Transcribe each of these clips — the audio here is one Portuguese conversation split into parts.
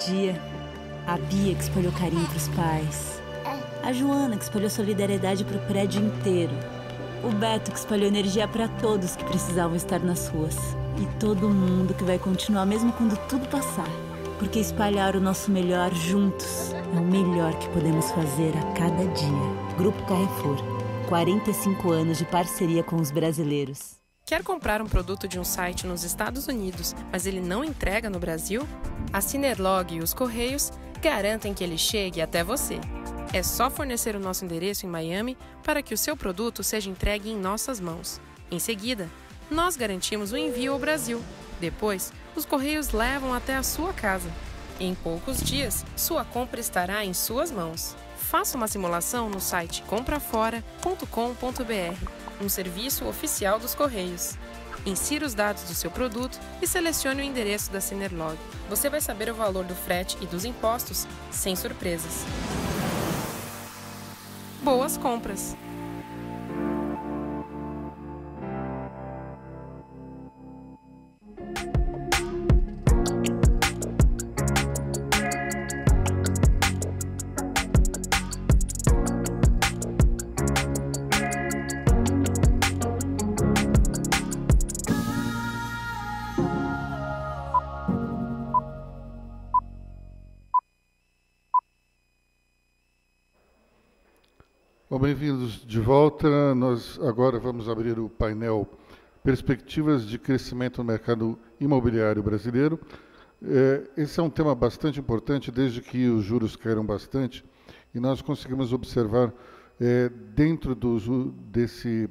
Dia, a Bia que espalhou carinho pros pais, a Joana que espalhou solidariedade pro prédio inteiro, o Beto que espalhou energia para todos que precisavam estar nas ruas e todo mundo que vai continuar mesmo quando tudo passar, porque espalhar o nosso melhor juntos é o melhor que podemos fazer a cada dia. Grupo Carrefour, 45 anos de parceria com os brasileiros. Quer comprar um produto de um site nos Estados Unidos, mas ele não entrega no Brasil? A Cinerlog e os Correios garantem que ele chegue até você. É só fornecer o nosso endereço em Miami para que o seu produto seja entregue em nossas mãos. Em seguida, nós garantimos o envio ao Brasil. Depois, os Correios levam até a sua casa. Em poucos dias, sua compra estará em suas mãos. Faça uma simulação no site comprafora.com.br, um serviço oficial dos Correios. Insira os dados do seu produto e selecione o endereço da Cinerlog. Você vai saber o valor do frete e dos impostos sem surpresas. Boas compras! Bom, bem-vindos de volta. Nós agora vamos abrir o painel Perspectivas de Crescimento no Mercado Imobiliário Brasileiro. Esse é um tema bastante importante, desde que os juros caíram bastante, e nós conseguimos observar, dentro desse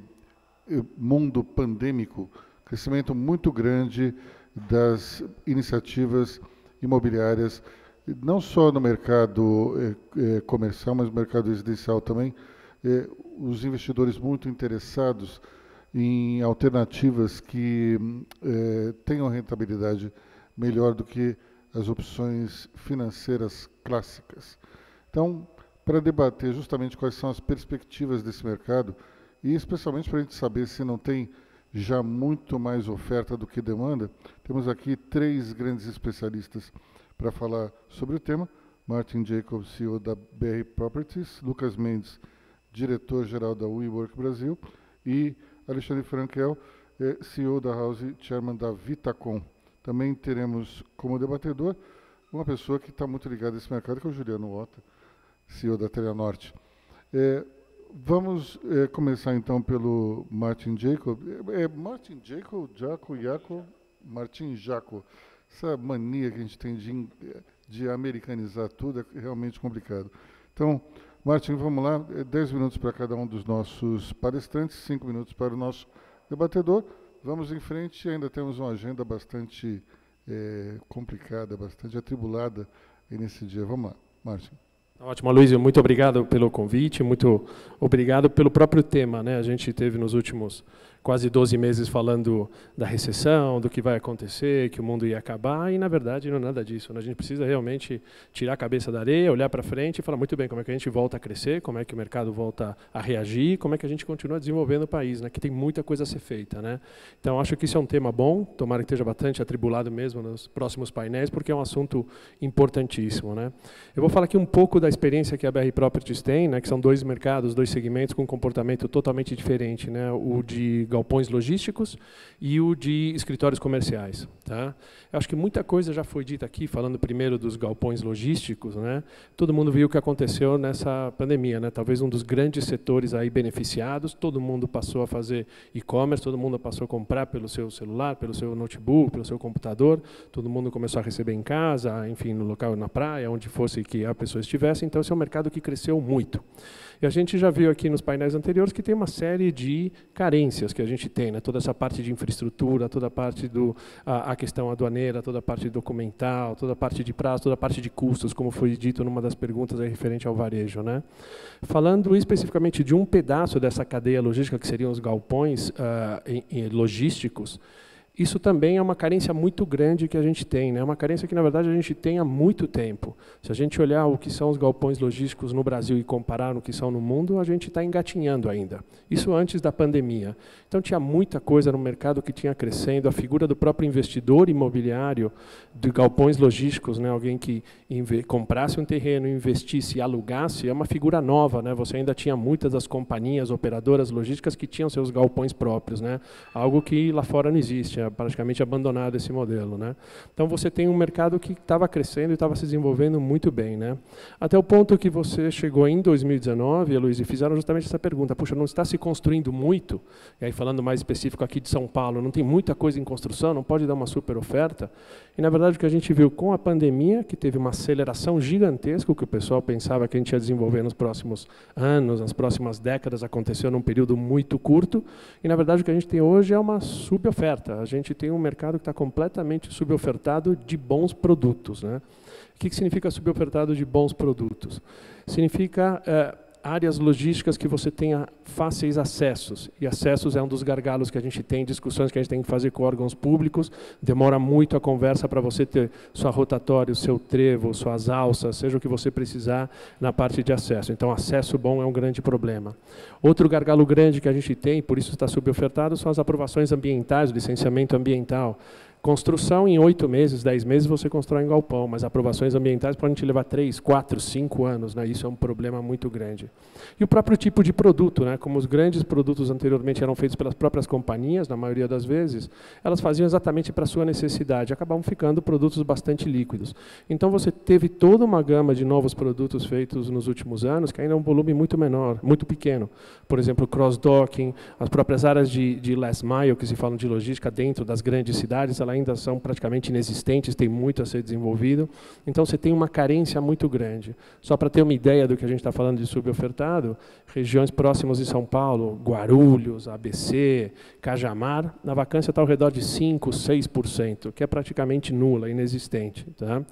mundo pandêmico, crescimento muito grande das iniciativas imobiliárias, não só no mercado comercial, mas no mercado residencial também. Os investidores muito interessados em alternativas que tenham rentabilidade melhor do que as opções financeiras clássicas. Então, para debater justamente quais são as perspectivas desse mercado, e especialmente para a gente saber se não tem já muito mais oferta do que demanda, temos aqui 3 grandes especialistas para falar sobre o tema: Martin Jacob, CEO da BR Properties, Lucas Mendes, diretor-geral da WeWork Brasil, e Alexandre Frankel, CEO da House, chairman da Vitacom. Também teremos como debatedor uma pessoa que está muito ligada a esse mercado, que é o Juliano Otta, CEO da Telenorte. Vamos começar então pelo Martin Jacob. Martin Jacob, Martin Jaco. Essa mania que a gente tem de americanizar tudo é realmente complicado. Então, Martin, vamos lá, 10 minutos para cada um dos nossos palestrantes, 5 minutos para o nosso debatedor. Vamos em frente, ainda temos uma agenda bastante complicada, bastante atribulada nesse dia. Vamos lá, Martin. Ótimo, Aloysio, muito obrigado pelo convite, muito obrigado pelo próprio tema, né? A gente teve nos últimos quase 12 meses falando da recessão, do que vai acontecer, que o mundo ia acabar, e na verdade não é nada disso, né? A gente precisa realmente tirar a cabeça da areia, olhar para frente e falar muito bem como é que a gente volta a crescer, como é que o mercado volta a reagir, como é que a gente continua desenvolvendo o país, né? Que tem muita coisa a ser feita, né? Então acho que isso é um tema bom, tomara que esteja bastante atribulado mesmo nos próximos painéis, porque é um assunto importantíssimo, né? Eu vou falar aqui um pouco da experiência que a BR Properties tem, né? Que são 2 mercados, 2 segmentos com um comportamento totalmente diferente, né? O de galpões logísticos e o de escritórios comerciais, tá? Eu acho que muita coisa já foi dita aqui, falando primeiro dos galpões logísticos, né? Todo mundo viu o que aconteceu nessa pandemia, né? Talvez um dos grandes setores aí beneficiados, todo mundo passou a fazer e-commerce, todo mundo passou a comprar pelo seu celular, pelo seu notebook, pelo seu computador, todo mundo começou a receber em casa, enfim, no local, na praia, onde fosse que a pessoa estivesse. Então, esse é um mercado que cresceu muito. E a gente já viu aqui nos painéis anteriores que tem uma série de carências que a gente tem, né? Toda essa parte de infraestrutura, toda a parte a questão aduaneira, toda a parte documental, toda a parte de prazo, toda a parte de custos, como foi dito numa das perguntas aí referente ao varejo, né? Falando especificamente de um pedaço dessa cadeia logística, que seriam os galpões logísticos, Isso também é uma carência muito grande que a gente tem, né? Uma carência que, na verdade, a gente tem há muito tempo. Se a gente olhar o que são os galpões logísticos no Brasil e comparar no que são no mundo, a gente está engatinhando ainda. Isso antes da pandemia. Então, tinha muita coisa no mercado que tinha crescendo. A figura do próprio investidor imobiliário de galpões logísticos, né? Alguém que comprasse um terreno, investisse e alugasse, é uma figura nova, né? Você ainda tinha muitas das companhias, operadoras logísticas que tinham seus galpões próprios, né? Algo que lá fora não existe, é praticamente abandonado esse modelo, né? Então você tem um mercado que estava crescendo e estava se desenvolvendo muito bem, né? Até o ponto que você chegou em 2019, Luiz, e fizeram justamente essa pergunta: puxa, não está se construindo muito? E aí, falando mais específico aqui de São Paulo, não tem muita coisa em construção, não pode dar uma super oferta? E, na verdade, o que a gente viu com a pandemia, que teve uma aceleração gigantesca, o que o pessoal pensava que a gente ia desenvolver nos próximos anos, nas próximas décadas, aconteceu num período muito curto, e, na verdade, o que a gente tem hoje é uma suboferta. A gente tem um mercado que está completamente subofertado de bons produtos, né? O que significa subofertado de bons produtos? Significa áreas logísticas que você tenha fáceis acessos. E acessos é um dos gargalos que a gente tem, discussões que a gente tem que fazer com órgãos públicos. Demora muito a conversa para você ter sua rotatória, o seu trevo, suas alças, seja o que você precisar na parte de acesso. Então, acesso bom é um grande problema. Outro gargalo grande que a gente tem, por isso está subofertado, são as aprovações ambientais, o licenciamento ambiental. Construção, em 8 meses, 10 meses, você constrói um galpão, mas aprovações ambientais podem te levar 3, 4, 5 anos, né? Isso é um problema muito grande. E o próprio tipo de produto, né? Como os grandes produtos anteriormente eram feitos pelas próprias companhias, na maioria das vezes, elas faziam exatamente para a sua necessidade, acabavam ficando produtos bastante líquidos. Então você teve toda uma gama de novos produtos feitos nos últimos anos, que ainda é um volume muito menor, muito pequeno. Por exemplo, cross-docking, as próprias áreas de last mile, que se falam de logística dentro das grandes cidades, elas ainda são praticamente inexistentes, tem muito a ser desenvolvido. Então, você tem uma carência muito grande. Só para ter uma ideia do que a gente está falando de subofertado, regiões próximas de São Paulo, Guarulhos, ABC, Cajamar, na vacância está ao redor de 5%, 6%, que é praticamente nula, inexistente. Tá?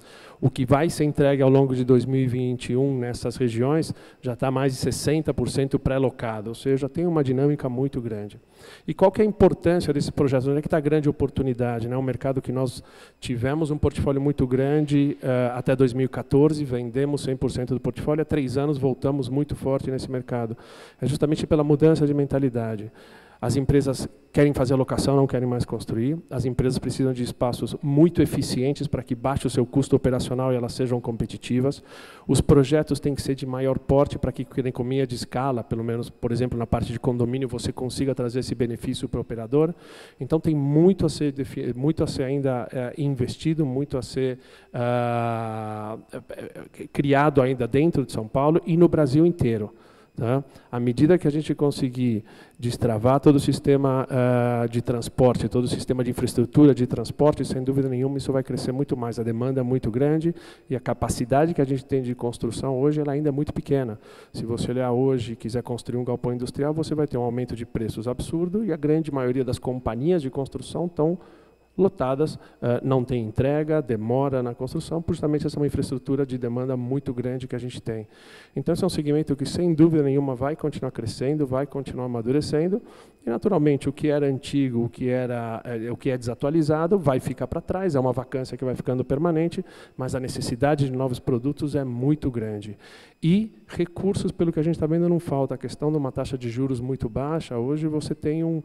O que vai ser entregue ao longo de 2021 nessas regiões já está mais de 60% pré-locado, ou seja, tem uma dinâmica muito grande. E qual que é a importância desse projeto? Onde é que está a grande oportunidade? Né? Um mercado que nós tivemos um portfólio muito grande até 2014, vendemos 100% do portfólio, há 3 anos voltamos muito forte nesse mercado. É justamente pela mudança de mentalidade. As empresas querem fazer alocação, não querem mais construir. As empresas precisam de espaços muito eficientes para que baixe o seu custo operacional e elas sejam competitivas. Os projetos têm que ser de maior porte para que, com a economia de escala, pelo menos, por exemplo, na parte de condomínio, você consiga trazer esse benefício para o operador. Então, tem muito a ser ainda investido, muito a ser criado ainda dentro de São Paulo e no Brasil inteiro. Tá? À medida que a gente conseguir destravar todo o sistema de transporte, todo o sistema de infraestrutura de transporte, sem dúvida nenhuma, isso vai crescer muito mais. A demanda é muito grande e a capacidade que a gente tem de construção hoje ela ainda é muito pequena. Se você olhar hoje e quiser construir um galpão industrial, você vai ter um aumento de preços absurdo e a grande maioria das companhias de construção estão lotadas, não tem entrega, demora na construção, justamente essa é uma infraestrutura de demanda muito grande que a gente tem. Então, esse é um segmento que, sem dúvida nenhuma, vai continuar crescendo, vai continuar amadurecendo, e, naturalmente, o que era antigo, o que é desatualizado, vai ficar para trás, é uma vacância que vai ficando permanente, mas a necessidade de novos produtos é muito grande. E recursos, pelo que a gente está vendo, não falta. A questão de uma taxa de juros muito baixa, hoje você tem um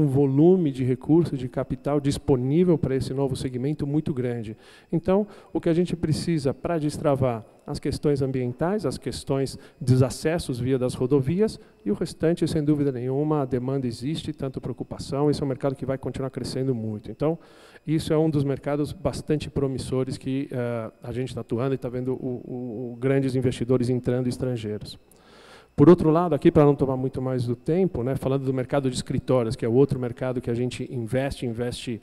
volume de recursos, de capital disponível para esse novo segmento muito grande. Então, o que a gente precisa para destravar as questões ambientais, as questões dos acessos via das rodovias, e o restante, sem dúvida nenhuma, a demanda existe, tanto preocupação, esse é um mercado que vai continuar crescendo muito. Então, isso é um dos mercados bastante promissores que a gente está atuando e está vendo grandes investidores entrando estrangeiros. Por outro lado, aqui, para não tomar muito mais do tempo, né, falando do mercado de escritórios, que é o outro mercado que a gente investe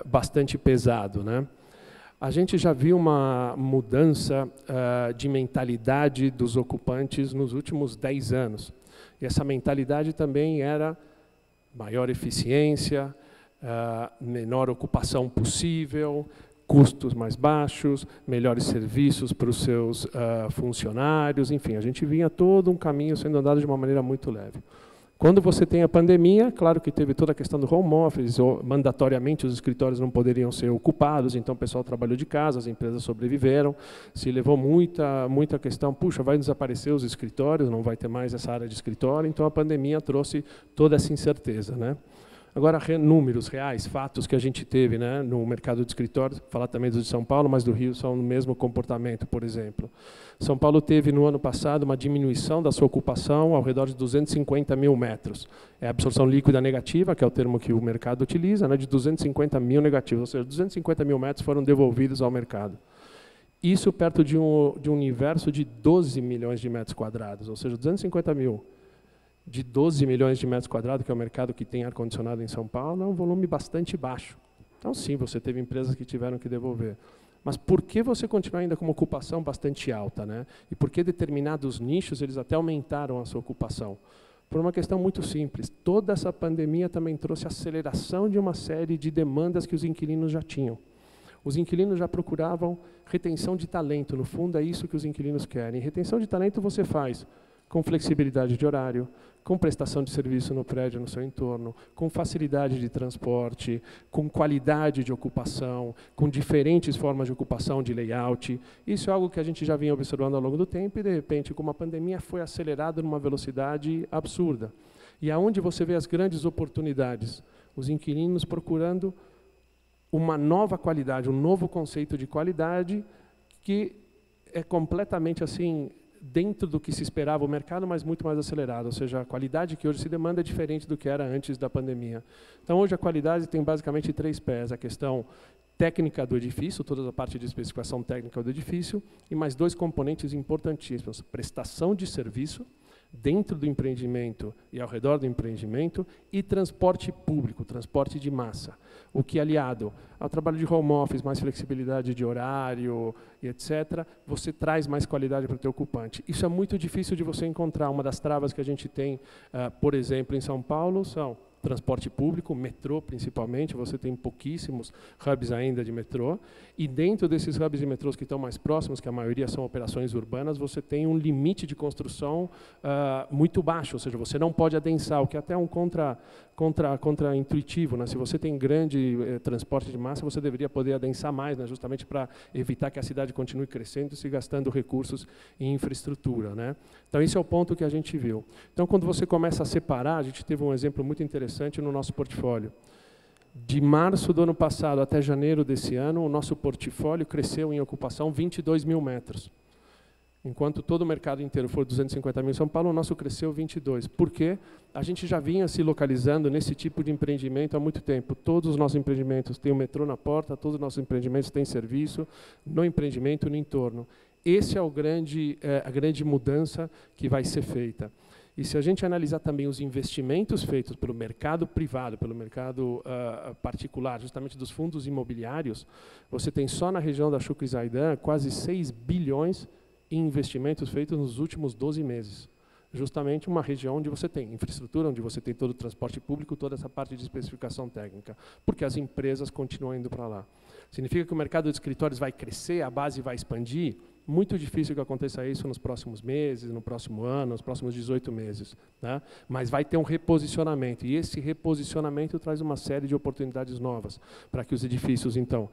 bastante pesado, né? A gente já viu uma mudança de mentalidade dos ocupantes nos últimos 10 anos. E essa mentalidade também era maior eficiência, menor ocupação possível, custos mais baixos, melhores serviços para os seus funcionários, enfim, a gente vinha todo um caminho sendo andado de uma maneira muito leve. Quando você tem a pandemia, claro que teve toda a questão do home office, mandatoriamente os escritórios não poderiam ser ocupados, então o pessoal trabalhou de casa, as empresas sobreviveram, se levou muita questão, puxa, vai desaparecer os escritórios, não vai ter mais essa área de escritório, então a pandemia trouxe toda essa incerteza, né? Agora, números reais, fatos que a gente teve, né, no mercado de escritórios, falar também dos de São Paulo, mas do Rio são o mesmo comportamento, por exemplo. São Paulo teve, no ano passado, uma diminuição da sua ocupação ao redor de 250 mil metros. É a absorção líquida negativa, que é o termo que o mercado utiliza, né, de 250 mil negativos, ou seja, 250 mil metros foram devolvidos ao mercado. Isso perto de um universo de 12 milhões de metros quadrados, ou seja, 250 mil de 12 milhões de metros quadrados, que é o mercado que tem ar-condicionado em São Paulo, é um volume bastante baixo. Então, sim, você teve empresas que tiveram que devolver. Mas por que você continua ainda com uma ocupação bastante alta, né? E por que determinados nichos eles até aumentaram a sua ocupação? Por uma questão muito simples. Toda essa pandemia também trouxe aceleração de uma série de demandas que os inquilinos já tinham. Os inquilinos já procuravam retenção de talento. No fundo, é isso que os inquilinos querem. Retenção de talento você faz com flexibilidade de horário, com prestação de serviço no prédio, no seu entorno, com facilidade de transporte, com qualidade de ocupação, com diferentes formas de ocupação, de layout. Isso é algo que a gente já vinha observando ao longo do tempo e, de repente, com a pandemia, foi acelerado numa velocidade absurda. E aonde você vê as grandes oportunidades? Os inquilinos procurando uma nova qualidade, um novo conceito de qualidade que é completamente assim, dentro do que se esperava o mercado, mas muito mais acelerado, ou seja, a qualidade que hoje se demanda é diferente do que era antes da pandemia. Então, hoje a qualidade tem basicamente 3 pés, a questão técnica do edifício, toda a parte de especificação técnica do edifício, e mais 2 componentes importantíssimos, prestação de serviço, dentro do empreendimento e ao redor do empreendimento, e transporte público, transporte de massa. O que, aliado ao trabalho de home office, mais flexibilidade de horário e etc., você traz mais qualidade para o teu ocupante. Isso é muito difícil de você encontrar. Uma das travas que a gente tem, por exemplo, em São Paulo, são transporte público, metrô principalmente, você tem pouquíssimos hubs ainda de metrô, e dentro desses hubs de metrôs que estão mais próximos, que a maioria são operações urbanas, você tem um limite de construção muito baixo, ou seja, você não pode adensar, o que é até um contra-intuitivo, né? Se você tem grande transporte de massa, você deveria poder adensar mais, né? Justamente para evitar que a cidade continue crescendo e se gastando recursos em infraestrutura, né? Então, esse é o ponto que a gente viu. Então, quando você começa a separar, a gente teve um exemplo muito interessante no nosso portfólio. De março do ano passado até janeiro desse ano, o nosso portfólio cresceu em ocupação 22 mil metros. Enquanto todo o mercado inteiro for 250 mil em São Paulo, o nosso cresceu 22. Por quê? A gente já vinha se localizando nesse tipo de empreendimento há muito tempo. Todos os nossos empreendimentos têm o metrô na porta, todos os nossos empreendimentos têm serviço no empreendimento e no entorno. Esse é a grande mudança que vai ser feita. E se a gente analisar também os investimentos feitos pelo mercado privado, pelo mercado particular, justamente dos fundos imobiliários, você tem só na região da Chucre e Zaidan quase 6 bilhões em investimentos feitos nos últimos 12 meses. Justamente uma região onde você tem infraestrutura, onde você tem todo o transporte público, toda essa parte de especificação técnica, porque as empresas continuam indo para lá. Significa que o mercado de escritórios vai crescer, a base vai expandir? Muito difícil que aconteça isso nos próximos meses, no próximo ano, nos próximos 18 meses, né? Mas vai ter um reposicionamento, e esse reposicionamento traz uma série de oportunidades novas para que os edifícios, então,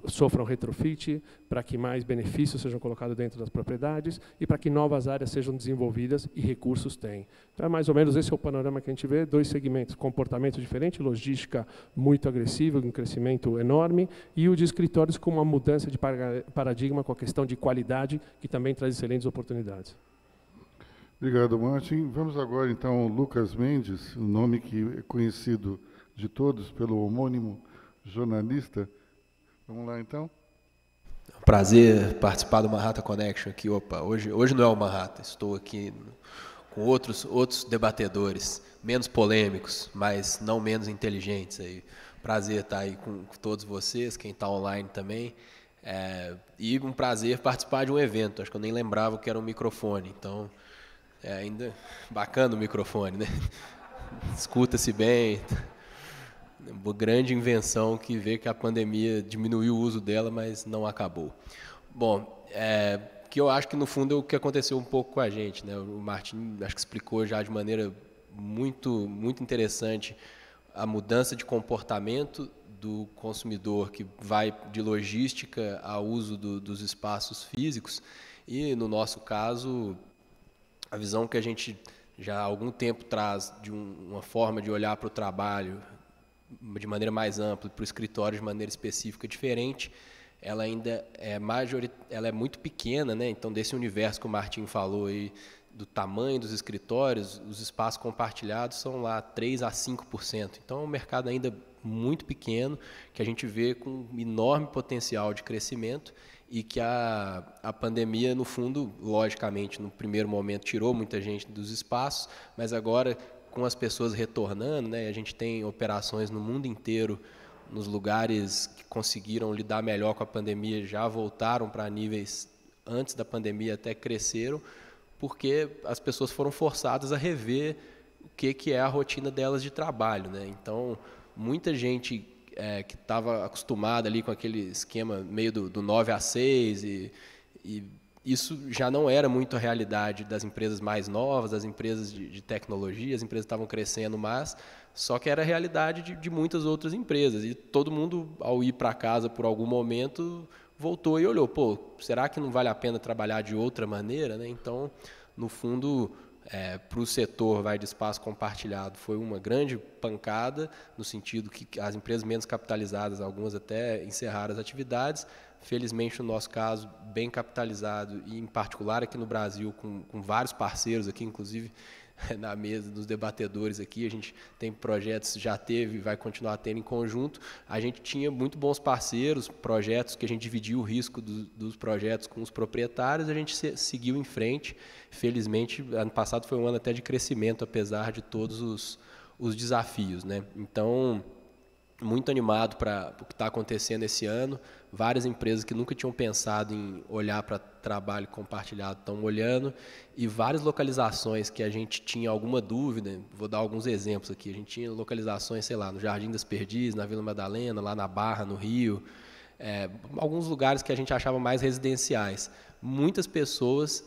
sofram retrofit, para que mais benefícios sejam colocados dentro das propriedades e para que novas áreas sejam desenvolvidas e recursos tenham. Então, mais ou menos esse é o panorama que a gente vê, 2 segmentos, comportamento diferente, logística muito agressiva, um crescimento enorme, e o de escritórios com uma mudança de paradigma com a questão de qualidade, que também traz excelentes oportunidades. Obrigado, Martin. Vamos agora, então, ao Lucas Mendes, um nome que é conhecido de todos pelo homônimo jornalista. Vamos lá, então. Prazer participar do Manhattan Connection aqui. Opa, hoje não é o Manhattan, estou aqui com outros debatedores, menos polêmicos, mas não menos inteligentes. Aí. Prazer estar aí com todos vocês, quem está online também. E um prazer participar de um evento. Acho que eu nem lembrava que era um microfone, então ainda bacana o microfone, né? Escuta-se bem. Uma grande invenção que vê que a pandemia diminuiu o uso dela, mas não acabou. Bom, que eu acho que, no fundo, é o que aconteceu um pouco com a gente, né? O Martim, acho que explicou já de maneira muito, muito interessante a mudança de comportamento do consumidor que vai de logística ao uso dos espaços físicos e, no nosso caso, a visão que a gente já há algum tempo traz de uma forma de olhar para o trabalho de maneira mais ampla, para o escritório de maneira específica diferente, ela ainda é ela é muito pequena, né? Então, desse universo que o Martim falou aí, do tamanho dos escritórios, os espaços compartilhados são lá 3 a 5%. Então, é um mercado ainda muito pequeno, que a gente vê com enorme potencial de crescimento e que a pandemia, no fundo, logicamente, no primeiro momento, tirou muita gente dos espaços, mas agora, com as pessoas retornando, né, a gente tem operações no mundo inteiro, nos lugares que conseguiram lidar melhor com a pandemia, já voltaram para níveis antes da pandemia, até cresceram, porque as pessoas foram forçadas a rever o que é a rotina delas de trabalho, né? Então, muita gente que estava acostumada ali com aquele esquema meio do 9 a 6 e isso já não era muito a realidade das empresas mais novas, das empresas de tecnologia, as empresas estavam crescendo mais, só que era a realidade de muitas outras empresas. E todo mundo, ao ir para casa por algum momento, voltou e olhou, pô, será que não vale a pena trabalhar de outra maneira, né? Então, no fundo, para o setor de espaço compartilhado, foi uma grande pancada, no sentido que as empresas menos capitalizadas, algumas até encerraram as atividades. Felizmente, no nosso caso, bem capitalizado, e em particular aqui no Brasil, com vários parceiros aqui, inclusive na mesa dos debatedores aqui, a gente tem projetos, já teve e vai continuar tendo em conjunto. A gente tinha muito bons parceiros, projetos que a gente dividia o risco dos projetos com os proprietários, a gente seguiu em frente. Felizmente, ano passado foi um ano até de crescimento, apesar de todos os desafios, né? Então, muito animado para o que está acontecendo esse ano. Várias empresas que nunca tinham pensado em olhar para trabalho compartilhado estão olhando, e várias localizações que a gente tinha alguma dúvida, vou dar alguns exemplos aqui, a gente tinha localizações, sei lá, no Jardim das Perdizes, na Vila Madalena, lá na Barra, no Rio, alguns lugares que a gente achava mais residenciais. Muitas pessoas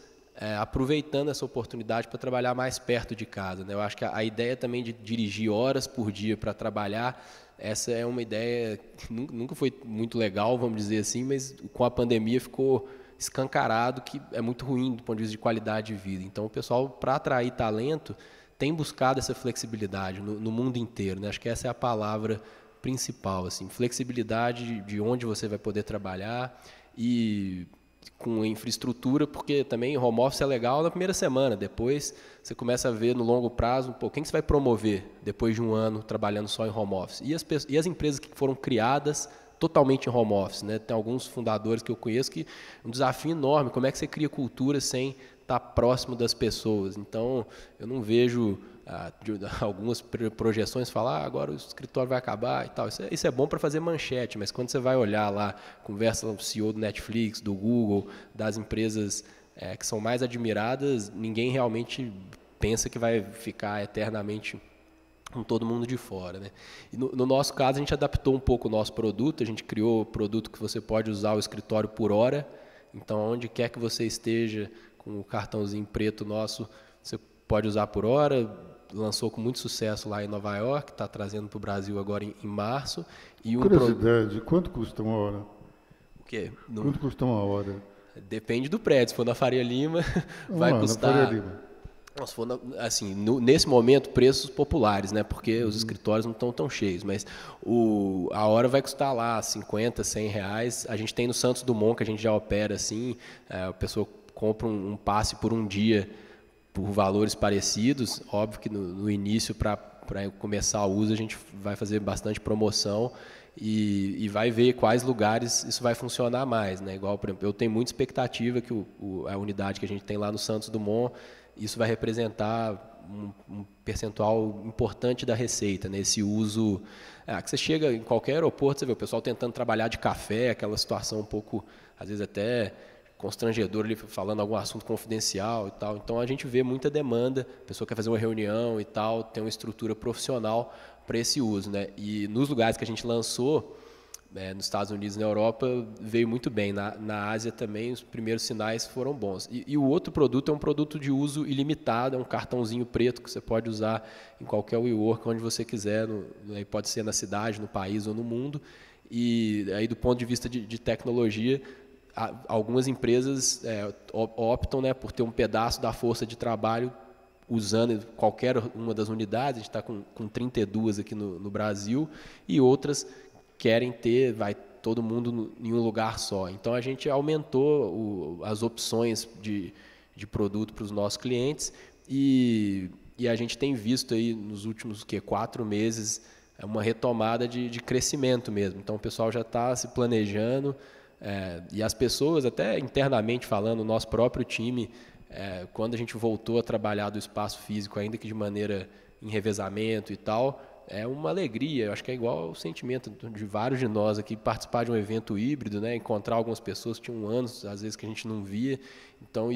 aproveitando essa oportunidade para trabalhar mais perto de casa, né? Eu acho que a ideia também de dirigir horas por dia para trabalhar, essa é uma ideia que nunca foi muito legal, vamos dizer assim, mas com a pandemia ficou escancarado que é muito ruim do ponto de vista de qualidade de vida. Então, o pessoal, para atrair talento, tem buscado essa flexibilidade no mundo inteiro, né? Acho que essa é a palavra principal, assim, flexibilidade de onde você vai poder trabalhar e com infraestrutura, porque também home office é legal na primeira semana, depois você começa a ver no longo prazo, pô, quem que você vai promover depois de um ano trabalhando só em home office? E as empresas que foram criadas totalmente em home office, né? Tem alguns fundadores que eu conheço que é um desafio enorme, como é que você cria cultura sem estar próximo das pessoas? Então, eu não vejo algumas projeções falar agora o escritório vai acabar e tal. Isso é bom para fazer manchete, mas quando você vai olhar lá, conversa com o CEO do Netflix, do Google, das empresas que são mais admiradas, ninguém realmente pensa que vai ficar eternamente com todo mundo de fora, né? E no nosso caso, a gente adaptou um pouco o nosso produto, a gente criou o produto que você pode usar o escritório por hora, então onde quer que você esteja com o cartãozinho preto nosso, você pode usar por hora. Lançou com muito sucesso lá em Nova York, está trazendo para o Brasil agora em março. E Curiosidade, quanto custa uma hora? O quê? Quanto custa uma hora? Depende do prédio. Se for na Faria Lima, vai custar... Na Faria Lima. Se for assim, nesse momento, preços populares, né? Porque os escritórios não estão tão cheios, mas a hora vai custar lá 50, 100 reais. A gente tem no Santos Dumont, que a gente já opera assim, a pessoa compra um passe por um dia por valores parecidos. Óbvio que no início, para começar o uso, a gente vai fazer bastante promoção e vai ver quais lugares isso vai funcionar mais, né? Igual, por exemplo, eu tenho muita expectativa que a unidade que a gente tem lá no Santos Dumont, isso vai representar um percentual importante da receita, né? Esse uso... que você chega em qualquer aeroporto, você vê o pessoal tentando trabalhar de café, aquela situação um pouco, às vezes até constrangedor, ali falando algum assunto confidencial e tal. Então, a gente vê muita demanda, a pessoa quer fazer uma reunião e tal, tem uma estrutura profissional para esse uso, né? E nos lugares que a gente lançou, nos Estados Unidos e na Europa veio muito bem. Na Ásia também os primeiros sinais foram bons. E o outro produto é um produto de uso ilimitado, é um cartãozinho preto que você pode usar em qualquer WeWork, onde você quiser, pode ser na cidade, no país ou no mundo. E aí, do ponto de vista de tecnologia, algumas empresas optam, né, por ter um pedaço da força de trabalho usando qualquer uma das unidades. A gente está com 32 aqui no Brasil, e outras querem ter, vai todo mundo em um lugar só. Então, a gente aumentou as opções de produto para os nossos clientes, e a gente tem visto aí nos últimos 4 meses uma retomada de crescimento mesmo. Então, o pessoal já está se planejando, e as pessoas, até internamente falando, o nosso próprio time, quando a gente voltou a trabalhar do espaço físico, ainda que de maneira em revezamento e tal, é uma alegria. Eu acho que é igual o sentimento de vários de nós aqui, participar de um evento híbrido, né? Encontrar algumas pessoas que tinham anos, às vezes, que a gente não via. Então,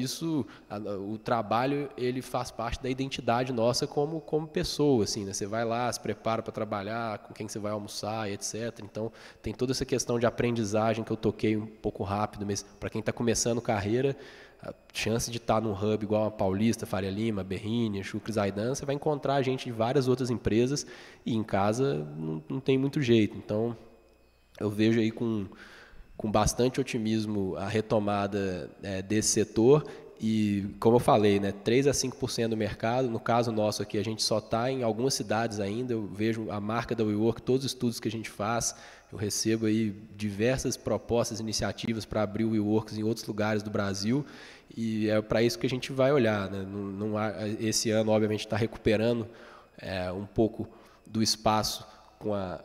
o trabalho, ele faz parte da identidade nossa como pessoa, assim, né? Você vai lá, se prepara para trabalhar, com quem você vai almoçar, etc. Então, tem toda essa questão de aprendizagem que eu toquei um pouco rápido, mas para quem está começando carreira, a chance de estar num hub igual a Paulista, Faria Lima, Berrini, Chucre, Zaidan, você vai encontrar gente de várias outras empresas, e em casa não tem muito jeito. Então, eu vejo aí com bastante otimismo a retomada desse setor. E, como eu falei, né, 3 a 5% do mercado. No caso nosso aqui, a gente só está em algumas cidades ainda. Eu vejo a marca da WeWork, todos os estudos que a gente faz, eu recebo aí diversas propostas, iniciativas para abrir o WeWorks em outros lugares do Brasil, e é para isso que a gente vai olhar, né? Esse ano, obviamente, está recuperando um pouco do espaço com a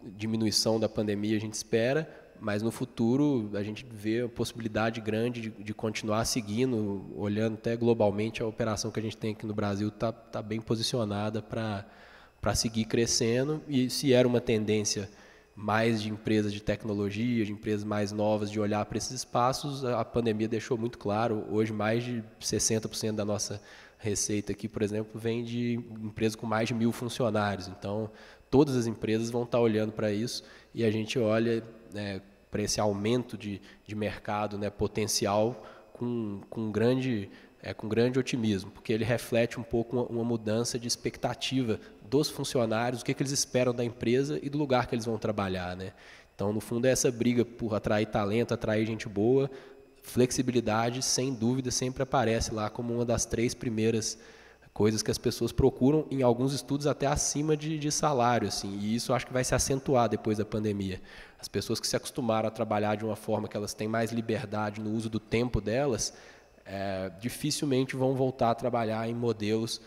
diminuição da pandemia, a gente espera, mas no futuro a gente vê a possibilidade grande de continuar seguindo, olhando até globalmente. A operação que a gente tem aqui no Brasil está bem posicionada para seguir crescendo. E se era uma tendência mais de empresas de tecnologia, de empresas mais novas, de olhar para esses espaços, a pandemia deixou muito claro. Hoje, mais de 60% da nossa receita aqui, por exemplo, vem de empresas com mais de 1.000 funcionários. Então, todas as empresas vão estar olhando para isso, e a gente olha para esse aumento de mercado, né, potencial com grande otimismo, porque ele reflete um pouco uma mudança de expectativa dos funcionários, o que eles esperam da empresa e do lugar que eles vão trabalhar, né? Então, no fundo, é essa briga por atrair talento, atrair gente boa. Flexibilidade, sem dúvida, sempre aparece lá como uma das 3 primeiras coisas que as pessoas procuram, em alguns estudos até acima de salário, assim, e isso acho que vai se acentuar depois da pandemia. As pessoas que se acostumaram a trabalhar de uma forma que elas têm mais liberdade no uso do tempo delas, dificilmente vão voltar a trabalhar em modelos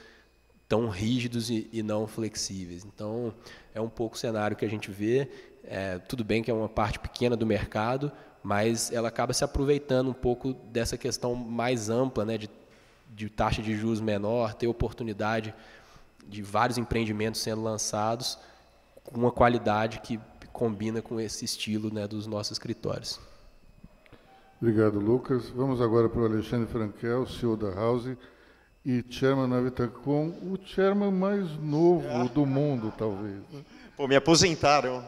tão rígidos e não flexíveis. Então, é um pouco o cenário que a gente vê. Tudo bem que é uma parte pequena do mercado, mas ela acaba se aproveitando um pouco dessa questão mais ampla, né, de taxa de juros menor, ter oportunidade de vários empreendimentos sendo lançados com uma qualidade que combina com esse estilo, né, dos nossos escritórios. Obrigado, Lucas. Vamos agora para o Alexandre Frankel, CEO da House e chairman da Vitacom, o chairman mais novo do mundo, talvez. Pô, me aposentaram,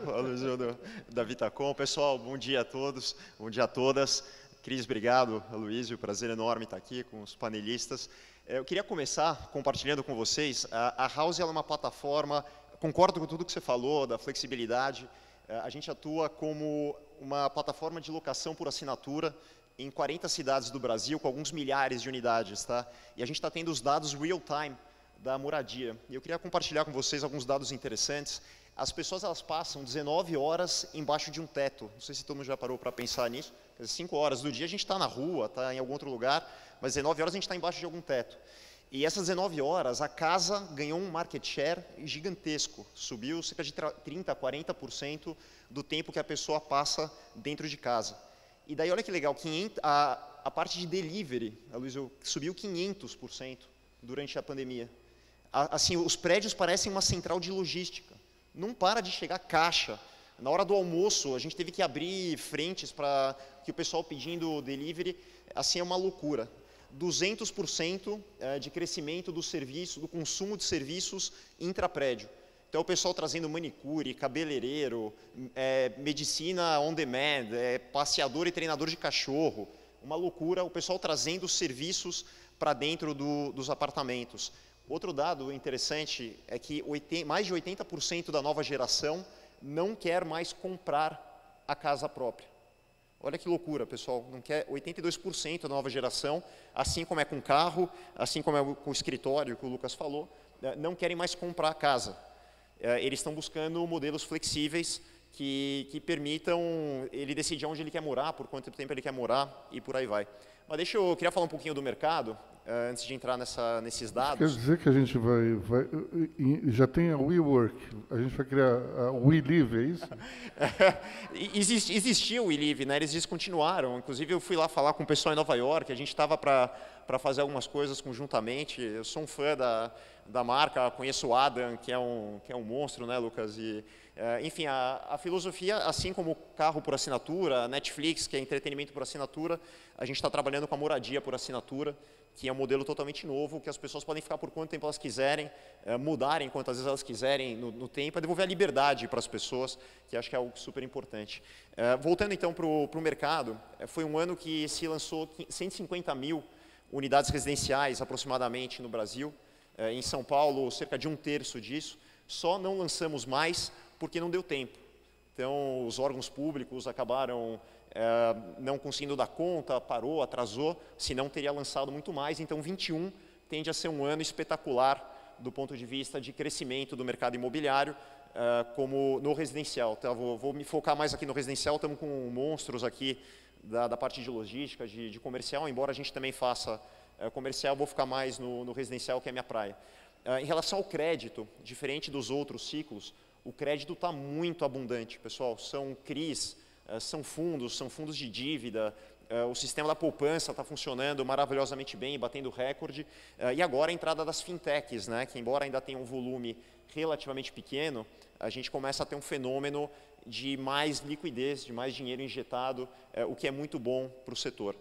da Vitacom. Pessoal, bom dia a todos, bom dia a todas. Cris, obrigado. Aloysio, prazer enorme estar aqui com os panelistas. Eu queria começar compartilhando com vocês. A House é uma plataforma, concordo com tudo que você falou, da flexibilidade. A gente atua como uma plataforma de locação por assinatura em 40 cidades do Brasil, com alguns milhares de unidades, tá? E a gente está tendo os dados real-time da moradia. E eu queria compartilhar com vocês alguns dados interessantes. As pessoas, elas passam 19 horas embaixo de um teto. Não sei se todo mundo já parou para pensar nisso. 5 horas do dia a gente está na rua, está em algum outro lugar, mas 19 horas a gente está embaixo de algum teto. E essas 19 horas, a casa ganhou um market share gigantesco. Subiu cerca de 30%, 40% do tempo que a pessoa passa dentro de casa. E daí, olha que legal, a parte de delivery, a Luísa, subiu 500% durante a pandemia. Assim, os prédios parecem uma central de logística. Não para de chegar caixa. Na hora do almoço, a gente teve que abrir frentes para que o pessoal pedindo delivery, assim, é uma loucura. 200% de crescimento do consumo de serviços intraprédio. Então, o pessoal trazendo manicure, cabeleireiro, medicina on demand, passeador e treinador de cachorro. Uma loucura, o pessoal trazendo serviços para dentro dos apartamentos. Outro dado interessante é que mais de 80% da nova geração não quer mais comprar a casa própria. Olha que loucura, pessoal. Não quer 82% da nova geração, assim como é com carro, assim como é com o escritório, que o Lucas falou, não querem mais comprar a casa. Eles estão buscando modelos flexíveis que permitam ele decidir onde ele quer morar, por quanto tempo ele quer morar e por aí vai. Mas eu queria falar um pouquinho do mercado, antes de entrar nesses dados. Quer dizer que a gente já tem a WeWork, a gente vai criar a WeLive, é isso? Existia o WeLive, né? Eles descontinuaram. Inclusive, eu fui lá falar com o pessoal em Nova York, a gente estava para fazer algumas coisas conjuntamente. Eu sou um fã da marca, conheço o Adam, que é um monstro, né, Lucas? E, enfim, a filosofia, assim como o carro por assinatura, a Netflix, que é entretenimento por assinatura, a gente está trabalhando com a moradia por assinatura, que é um modelo totalmente novo, que as pessoas podem ficar por quanto tempo elas quiserem, mudarem quantas vezes elas quiserem no tempo, devolver a liberdade para as pessoas, que acho que é algo super importante. Voltando então para o mercado, foi um ano que se lançou 150 mil unidades residenciais aproximadamente no Brasil, em São Paulo cerca de 1/3 disso, só não lançamos mais porque não deu tempo. Então os órgãos públicos acabaram não conseguindo dar conta, parou, atrasou, senão teria lançado muito mais. Então 21 tende a ser um ano espetacular do ponto de vista de crescimento do mercado imobiliário, como no residencial. Então, vou me focar mais aqui no residencial, estamos com monstros aqui da parte de logística, de comercial, embora a gente também faça comercial, vou ficar mais no residencial, que é a minha praia. Em relação ao crédito, diferente dos outros ciclos, o crédito está muito abundante, pessoal. São CRIs, são fundos de dívida, o sistema da poupança está funcionando maravilhosamente bem, batendo recorde. E agora a entrada das fintechs, né, que embora ainda tenha um volume relativamente pequeno, a gente começa a ter um fenômeno de mais liquidez, de mais dinheiro injetado, o que é muito bom para o setor.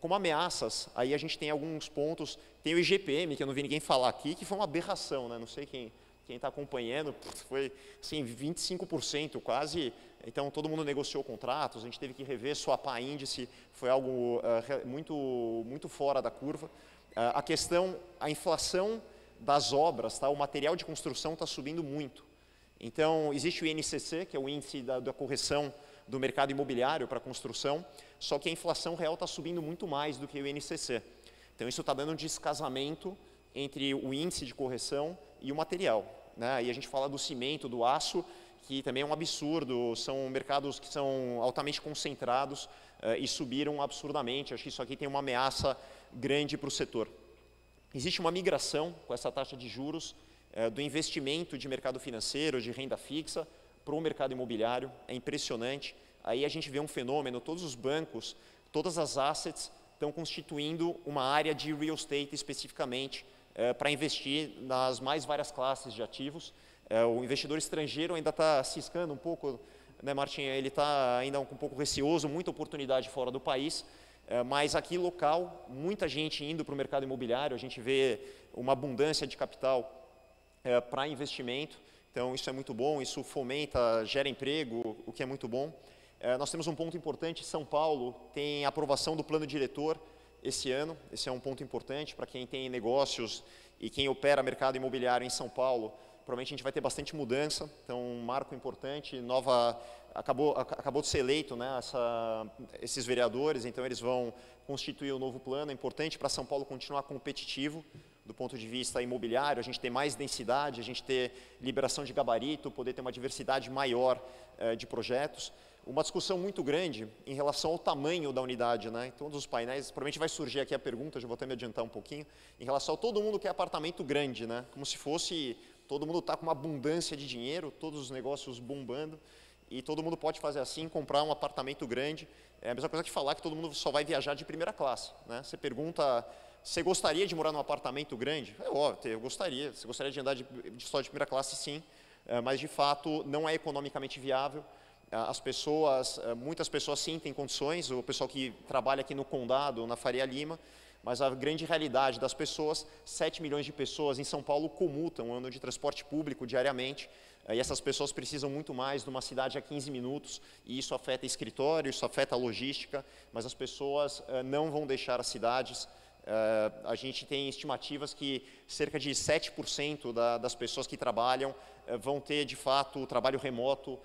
Como ameaças, aí a gente tem alguns pontos, tem o IGPM, que eu não vi ninguém falar aqui, que foi uma aberração, né? Não sei quem está acompanhando, foi assim, 25% quase, então todo mundo negociou contratos, a gente teve que rever, swapar índice, foi algo muito fora da curva. A inflação das obras, tá? O material de construção está subindo muito. Então, existe o INCC, que é o índice da correção do mercado imobiliário para construção, só que a inflação real está subindo muito mais do que o INCC. Então, isso está dando um descasamento entre o índice de correção e o material, né? E a gente fala do cimento, do aço, que também é um absurdo, são mercados que são altamente concentrados e subiram absurdamente. Acho que isso aqui tem uma ameaça grande para o setor. Existe uma migração com essa taxa de juros do investimento de mercado financeiro, de renda fixa, para o mercado imobiliário, é impressionante. Aí a gente vê um fenômeno, todos os bancos, todas as assets estão constituindo uma área de real estate especificamente para investir nas mais várias classes de ativos. O investidor estrangeiro ainda está ciscando um pouco, né, Martim? Ele está ainda um pouco receoso, muita oportunidade fora do país, mas aqui local, muita gente indo para o mercado imobiliário, a gente vê uma abundância de capital para investimento. Então, isso é muito bom, isso fomenta, gera emprego, o que é muito bom. Nós temos um ponto importante, São Paulo tem a aprovação do plano diretor esse ano, esse é um ponto importante para quem tem negócios e quem opera mercado imobiliário em São Paulo. Provavelmente a gente vai ter bastante mudança, então um marco importante, acabou de ser eleito, né, esses vereadores, então eles vão constituir o novo plano. É importante para São Paulo continuar competitivo do ponto de vista imobiliário, a gente ter mais densidade, a gente ter liberação de gabarito, poder ter uma diversidade maior de projetos. Uma discussão muito grande em relação ao tamanho da unidade, né? Então, dos painéis, provavelmente vai surgir aqui a pergunta, já vou até me adiantar um pouquinho, em relação a todo mundo que quer apartamento grande, né? Como se fosse, todo mundo está com uma abundância de dinheiro, todos os negócios bombando, e todo mundo pode fazer assim, comprar um apartamento grande. É a mesma coisa que falar que todo mundo só vai viajar de primeira classe, né? Você pergunta, você gostaria de morar num apartamento grande? Óbvio, eu gostaria. Você gostaria de andar só de primeira classe? Sim, mas de fato não é economicamente viável. Muitas pessoas sim têm condições, o pessoal que trabalha aqui no Condado, na Faria Lima, mas a grande realidade das pessoas, 7 milhões de pessoas em São Paulo comutam, andam de transporte público diariamente, e essas pessoas precisam muito mais de uma cidade a 15 minutos, e isso afeta escritório, isso afeta a logística, mas as pessoas não vão deixar as cidades. A gente tem estimativas que cerca de 7% das pessoas que trabalham vão ter, de fato, o trabalho remoto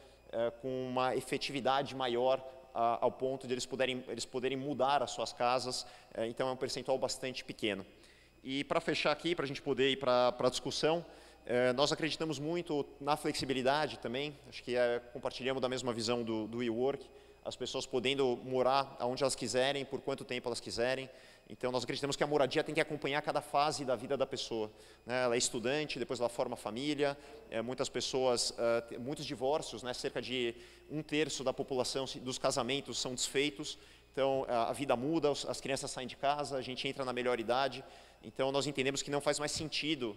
com uma efetividade maior, ao ponto de eles poderem mudar as suas casas, então é um percentual bastante pequeno. E para fechar aqui, para a gente poder ir para a discussão, nós acreditamos muito na flexibilidade também, acho que compartilhamos da mesma visão do WeWork, as pessoas podendo morar onde elas quiserem, por quanto tempo elas quiserem. Então, nós acreditamos que a moradia tem que acompanhar cada fase da vida da pessoa, né? Ela é estudante, depois ela forma família, muitas pessoas, muitos divórcios, né? Cerca de 1/3 da população dos casamentos são desfeitos, então a vida muda, as crianças saem de casa, a gente entra na melhor idade, então nós entendemos que não faz mais sentido,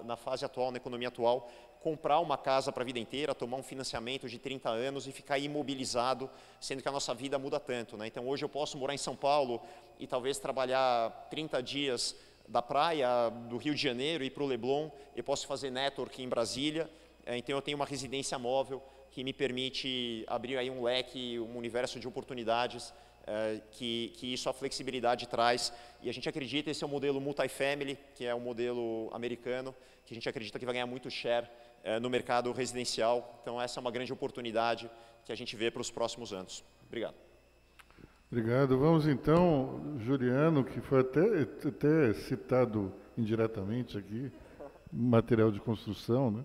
na fase atual, na economia atual, comprar uma casa para a vida inteira, tomar um financiamento de 30 anos e ficar imobilizado, sendo que a nossa vida muda tanto, né? Então, hoje eu posso morar em São Paulo e talvez trabalhar 30 dias da praia, do Rio de Janeiro, e ir para o Leblon, eu posso fazer network em Brasília, então eu tenho uma residência móvel que me permite abrir aí um leque, um universo de oportunidades que isso a flexibilidade traz, e a gente acredita, esse é o modelo multifamily, que é o modelo americano, que a gente acredita que vai ganhar muito share no mercado residencial, então essa é uma grande oportunidade que a gente vê para os próximos anos. Obrigado. Obrigado. Vamos então, Juliano, que foi até citado indiretamente aqui, material de construção, né?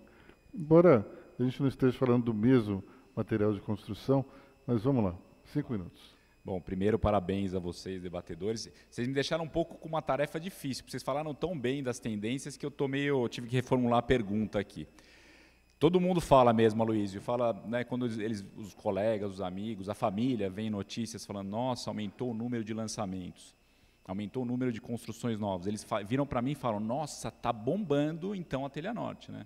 Embora a gente não esteja falando do mesmo material de construção, mas vamos lá, 5 minutos. Bom, primeiro, parabéns a vocês, debatedores. Vocês me deixaram um pouco com uma tarefa difícil, porque vocês falaram tão bem das tendências que eu tive que reformular a pergunta aqui. Todo mundo fala mesmo, Aloysio, fala, né, quando os colegas, os amigos, a família, vem notícias falando, nossa, aumentou o número de lançamentos, aumentou o número de construções novas. Eles viram para mim e falam, nossa, está bombando então a Telha Norte, né?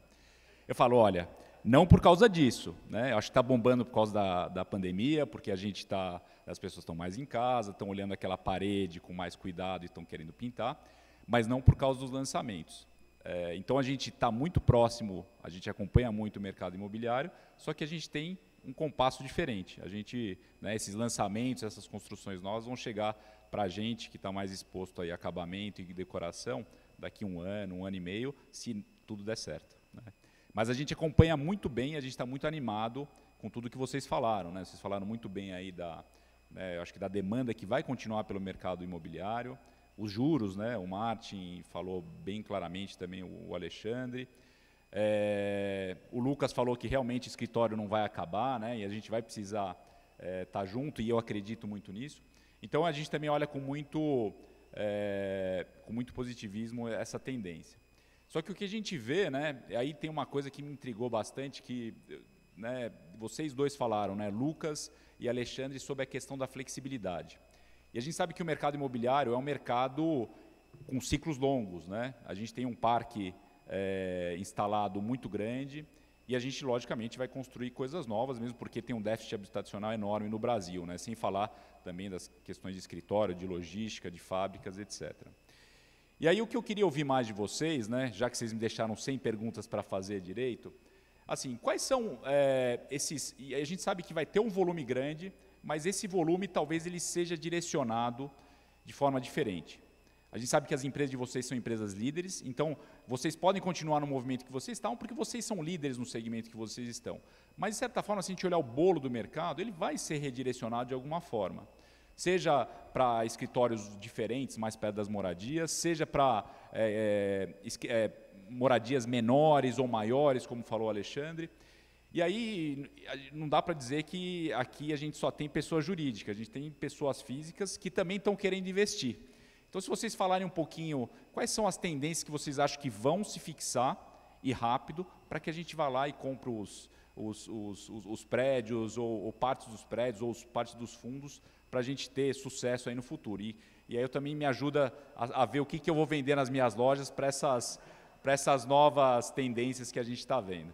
Eu falo, olha, não por causa disso, né? Eu acho que está bombando por causa da pandemia, porque as pessoas estão mais em casa, estão olhando aquela parede com mais cuidado e estão querendo pintar, mas não por causa dos lançamentos. Então, a gente está muito próximo, a gente acompanha muito o mercado imobiliário, só que a gente tem um compasso diferente. A gente, né, esses lançamentos, essas construções novas vão chegar para a gente que está mais exposto a acabamento e decoração daqui 1 ano, 1 ano e meio, se tudo der certo, né? Mas a gente acompanha muito bem, a gente está muito animado com tudo que vocês falaram, né? Vocês falaram muito bem aí eu acho que da demanda que vai continuar pelo mercado imobiliário, os juros, né? O Martin falou bem claramente também, o Alexandre. O Lucas falou que realmente o escritório não vai acabar, né? E a gente vai precisar estar junto, e eu acredito muito nisso. Então, a gente também olha com muito positivismo essa tendência. Só que o que a gente vê, né? Aí tem uma coisa que me intrigou bastante, que, né, vocês dois falaram, né? Lucas e Alexandre, sobre a questão da flexibilidade. E a gente sabe que o mercado imobiliário é um mercado com ciclos longos, né? A gente tem um parque instalado muito grande e a gente, logicamente, vai construir coisas novas, mesmo porque tem um déficit habitacional enorme no Brasil, né? Sem falar também das questões de escritório, de logística, de fábricas, etc. E aí o que eu queria ouvir mais de vocês, né? Já que vocês me deixaram 100 perguntas para fazer direito, assim, quais são esses... E a gente sabe que vai ter um volume grande, mas esse volume talvez ele seja direcionado de forma diferente. A gente sabe que as empresas de vocês são empresas líderes, então vocês podem continuar no movimento que vocês estão, porque vocês são líderes no segmento que vocês estão. Mas, de certa forma, se a gente olhar o bolo do mercado, ele vai ser redirecionado de alguma forma. Seja para escritórios diferentes, mais perto das moradias, seja para moradias menores ou maiores, como falou o Alexandre. E aí, não dá para dizer que aqui a gente só tem pessoa jurídica, a gente tem pessoas físicas que também estão querendo investir. Então, se vocês falarem um pouquinho, quais são as tendências que vocês acham que vão se fixar, e rápido, para que a gente vá lá e compre os prédios, ou partes dos prédios, ou partes dos fundos, para a gente ter sucesso aí no futuro. E aí eu também me ajuda a ver o que eu vou vender nas minhas lojas para essas novas tendências que a gente está vendo.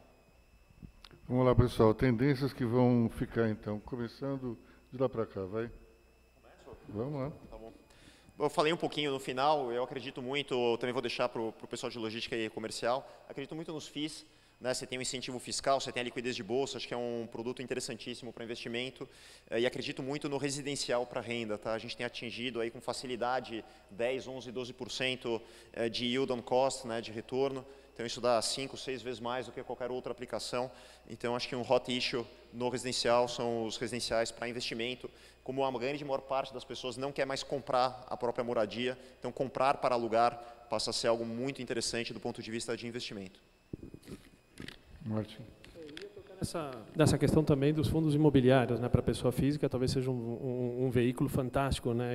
Vamos lá, pessoal. Tendências que vão ficar, então. Começando de lá para cá, vai. Começo? Vamos lá. Tá bom. Eu falei um pouquinho no final, eu acredito muito, também vou deixar para o pessoal de logística e comercial, acredito muito nos FIIs, né? Você tem um incentivo fiscal, você tem a liquidez de bolsa, acho que é um produto interessantíssimo para investimento, e acredito muito no residencial para renda. Tá? A gente tem atingido aí com facilidade 10, 11, 12% de yield on cost, né, de retorno, então isso dá 5, 6 vezes mais do que qualquer outra aplicação. Então acho que um hot issue no residencial são os residenciais para investimento. Como a grande maior parte das pessoas não quer mais comprar a própria moradia, então comprar para alugar passa a ser algo muito interessante do ponto de vista de investimento. Martin. Nessa questão também dos fundos imobiliários, né, para a pessoa física, talvez seja um veículo fantástico, né,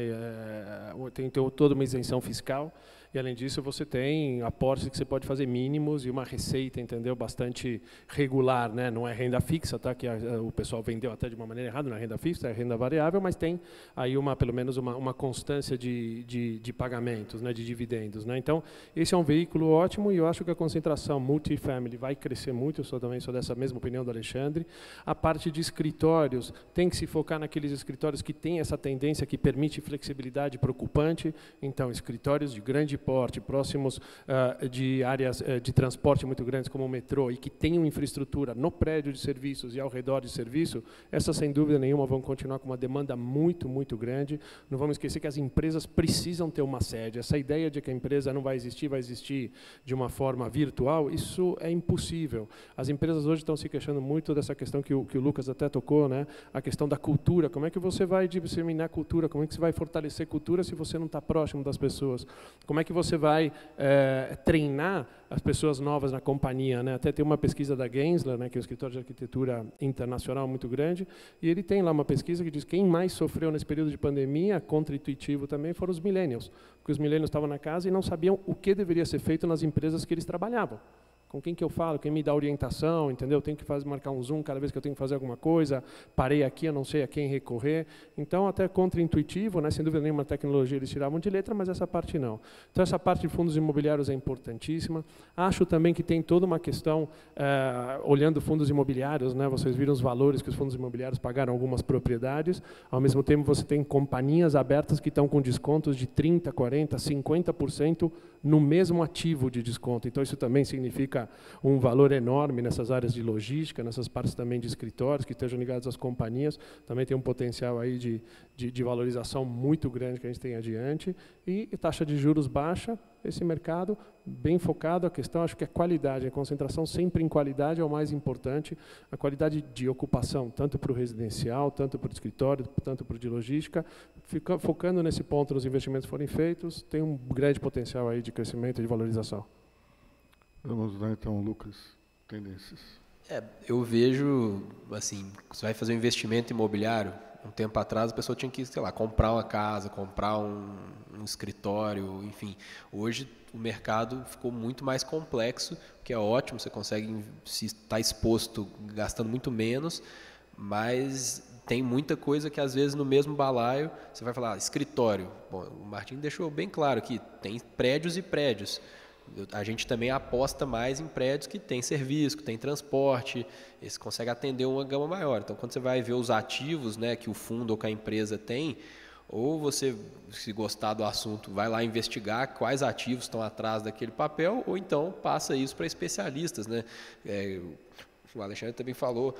tem toda uma isenção fiscal. E, além disso, você tem aportes que você pode fazer mínimos e uma receita, entendeu, bastante regular, né? Não é renda fixa, tá? Que o pessoal vendeu até de uma maneira errada, não é renda fixa, é renda variável, mas tem aí pelo menos uma constância de pagamentos, né? De dividendos, né? Então, esse é um veículo ótimo e eu acho que a concentração multifamily vai crescer muito, eu também sou dessa mesma opinião do Alexandre. A parte de escritórios, tem que se focar naqueles escritórios que têm essa tendência que permite flexibilidade preocupante, então, escritórios de grande porte, próximos de áreas de transporte muito grandes como o metrô e que tenham infraestrutura no prédio de serviços e ao redor de serviço, essas sem dúvida nenhuma vão continuar com uma demanda muito, muito grande. Não vamos esquecer que as empresas precisam ter uma sede. Essa ideia de que a empresa não vai existir de uma forma virtual, isso é impossível. As empresas hoje estão se queixando muito dessa questão que o Lucas até tocou, né? A questão da cultura. Como é que você vai disseminar cultura? Como é que você vai fortalecer cultura se você não está próximo das pessoas? Como é que você vai treinar as pessoas novas na companhia, né? Até tem uma pesquisa da Gensler, né, que é um escritório de arquitetura internacional muito grande, e ele tem lá uma pesquisa que diz que quem mais sofreu nesse período de pandemia, contra-intuitivo também, foram os millennials, porque os millennials estavam na casa e não sabiam o que deveria ser feito nas empresas que eles trabalhavam. Com quem que eu falo, quem me dá orientação, entendeu? Tenho que marcar um Zoom cada vez que eu tenho que fazer alguma coisa, parei aqui, eu não sei a quem recorrer. Então, até contra-intuitivo, né? Sem dúvida nenhuma, tecnologia eles tiravam de letra, mas essa parte não. Então, essa parte de fundos imobiliários é importantíssima. Acho também que tem toda uma questão, olhando fundos imobiliários, né? Vocês viram os valores que os fundos imobiliários pagaram algumas propriedades, ao mesmo tempo você tem companhias abertas que estão com descontos de 30%, 40%, 50% no mesmo ativo de desconto. Então, isso também significa um valor enorme nessas áreas de logística, nessas partes também de escritórios que estejam ligados às companhias, também tem um potencial aí de valorização muito grande que a gente tem adiante, e taxa de juros baixa, esse mercado bem focado, a questão acho que é qualidade, a concentração sempre em qualidade é o mais importante, a qualidade de ocupação, tanto para o residencial, tanto para o escritório, tanto para o de logística, focando nesse ponto nos investimentos forem feitos, tem um grande potencial aí de crescimento e de valorização. Vamos lá então, Lucas, tendências. Eu vejo, assim, você vai fazer um investimento imobiliário, um tempo atrás a pessoa tinha que, sei lá, comprar uma casa, comprar um escritório, enfim. Hoje o mercado ficou muito mais complexo, o que é ótimo, você consegue estar exposto gastando muito menos, mas tem muita coisa que às vezes no mesmo balaio você vai falar, escritório. Bom, o Martim deixou bem claro que tem prédios e prédios. A gente também aposta mais em prédios que tem serviço, que tem transporte, esse consegue atender uma gama maior. Então, quando você vai ver os ativos, né, que o fundo ou que a empresa tem, ou você, se gostar do assunto, vai lá investigar quais ativos estão atrás daquele papel, ou então passa isso para especialistas, né? O Alexandre também falou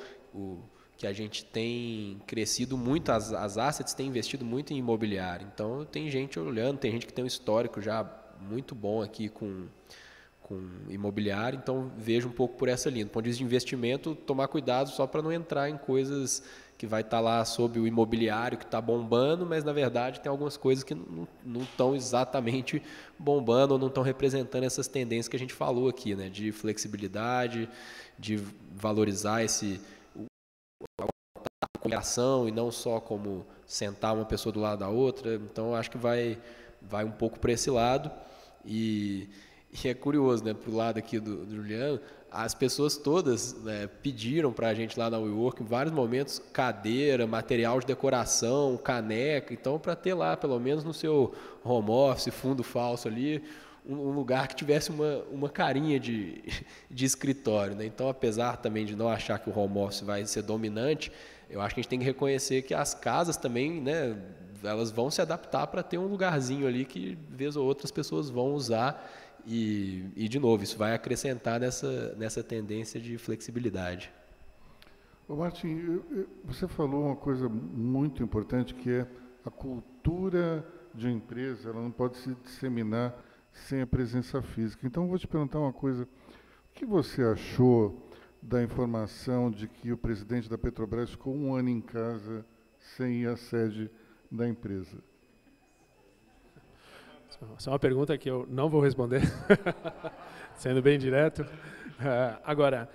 que a gente tem crescido muito, as assets têm investido muito em imobiliário. Então, tem gente olhando, tem gente que tem um histórico já muito bom aqui com imobiliário, então vejo um pouco por essa linha. Do ponto de vista de investimento, tomar cuidado só para não entrar em coisas que vai estar lá sob o imobiliário que está bombando, mas na verdade tem algumas coisas que não estão exatamente bombando ou não estão representando essas tendências que a gente falou aqui, né? De flexibilidade, de valorizar a comunicação e não só como sentar uma pessoa do lado da outra. Então acho que vai um pouco para esse lado. E é curioso, né, para o lado aqui do Juliano, as pessoas todas, né, pediram para a gente lá na WeWork, em vários momentos, cadeira, material de decoração, caneca, então para ter lá, pelo menos no seu home office, fundo falso ali, um lugar que tivesse uma carinha de escritório, né? Então, apesar também de não achar que o home office vai ser dominante, eu acho que a gente tem que reconhecer que as casas também, né, elas vão se adaptar para ter um lugarzinho ali que, vez ou outra, as pessoas vão usar e de novo, isso vai acrescentar nessa tendência de flexibilidade. Ô Martim, você falou uma coisa muito importante, que é a cultura de uma empresa, ela não pode se disseminar sem a presença física. Então, vou te perguntar uma coisa. O que você achou da informação de que o presidente da Petrobras ficou 1 ano em casa sem ir à sede da empresa? Essa é uma pergunta que eu não vou responder, sendo bem direto. Agora,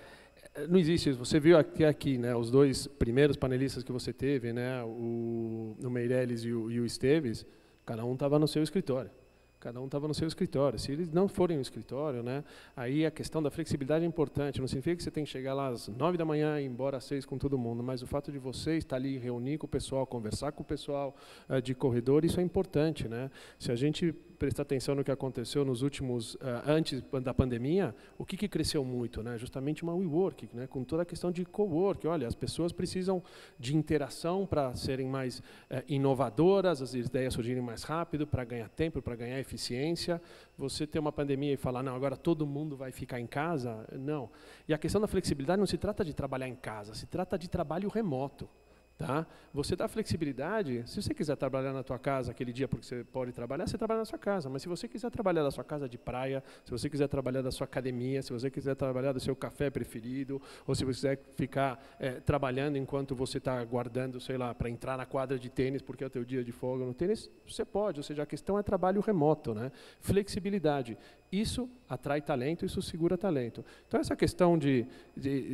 não existe isso. Você viu aqui, né, os 2 primeiros panelistas que você teve, né, o Meirelles e o Esteves, cada um estava no seu escritório. Cada um estava no seu escritório. Se eles não forem no escritório, né, aí a questão da flexibilidade é importante. Não significa que você tem que chegar lá às 9 da manhã e ir embora às 6 com todo mundo, mas o fato de você estar ali, reunir com o pessoal, conversar com o pessoal de corredor, isso é importante, né? Se a gente prestar atenção no que aconteceu nos últimos, antes da pandemia, o que cresceu muito, né? Justamente uma WeWork, né? Com toda a questão de cowork. Olha, as pessoas precisam de interação para serem mais inovadoras, as ideias surgirem mais rápido, para ganhar tempo, para ganhar eficiência. Você ter uma pandemia e falar, não, agora todo mundo vai ficar em casa, não. E a questão da flexibilidade não se trata de trabalhar em casa, se trata de trabalho remoto. Tá? Você dá flexibilidade, se você quiser trabalhar na tua casa aquele dia porque você pode trabalhar, você trabalha na sua casa, mas se você quiser trabalhar da sua casa de praia, se você quiser trabalhar da sua academia, se você quiser trabalhar do seu café preferido, ou se você quiser ficar trabalhando enquanto você está aguardando, sei lá, para entrar na quadra de tênis porque é o teu dia de folga no tênis, você pode, ou seja, a questão é trabalho remoto, né? Flexibilidade. Isso atrai talento, isso segura talento. Então, essa questão